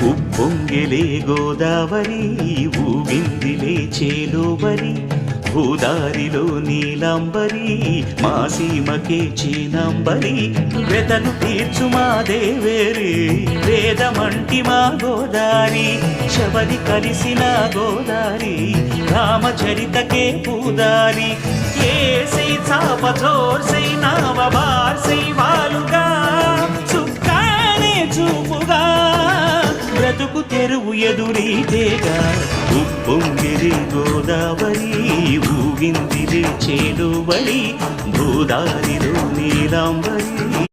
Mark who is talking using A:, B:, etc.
A: ఉప్పొంగెలే గోదావరి ఊగిందిలే చేలోబరి భూదారిలో నీలాంబరి మా సీమకే చీనాంబరి వెతలు తీర్చు మా దేవేరి వేదమంటి మా గోదారి శబరి కలిసిన గోదారి రామచరితకే పూదారి ఏసై చాప జోర్సై నావ బార్సై వాలుగా చుక్కానే చూపుగా బ్రతుకు తెరువు ఎదురీతేగా ఉప్పొంగిరి గోదావరి ఊగిందిలే చేలువరి భూదారిలో నీలాంబరి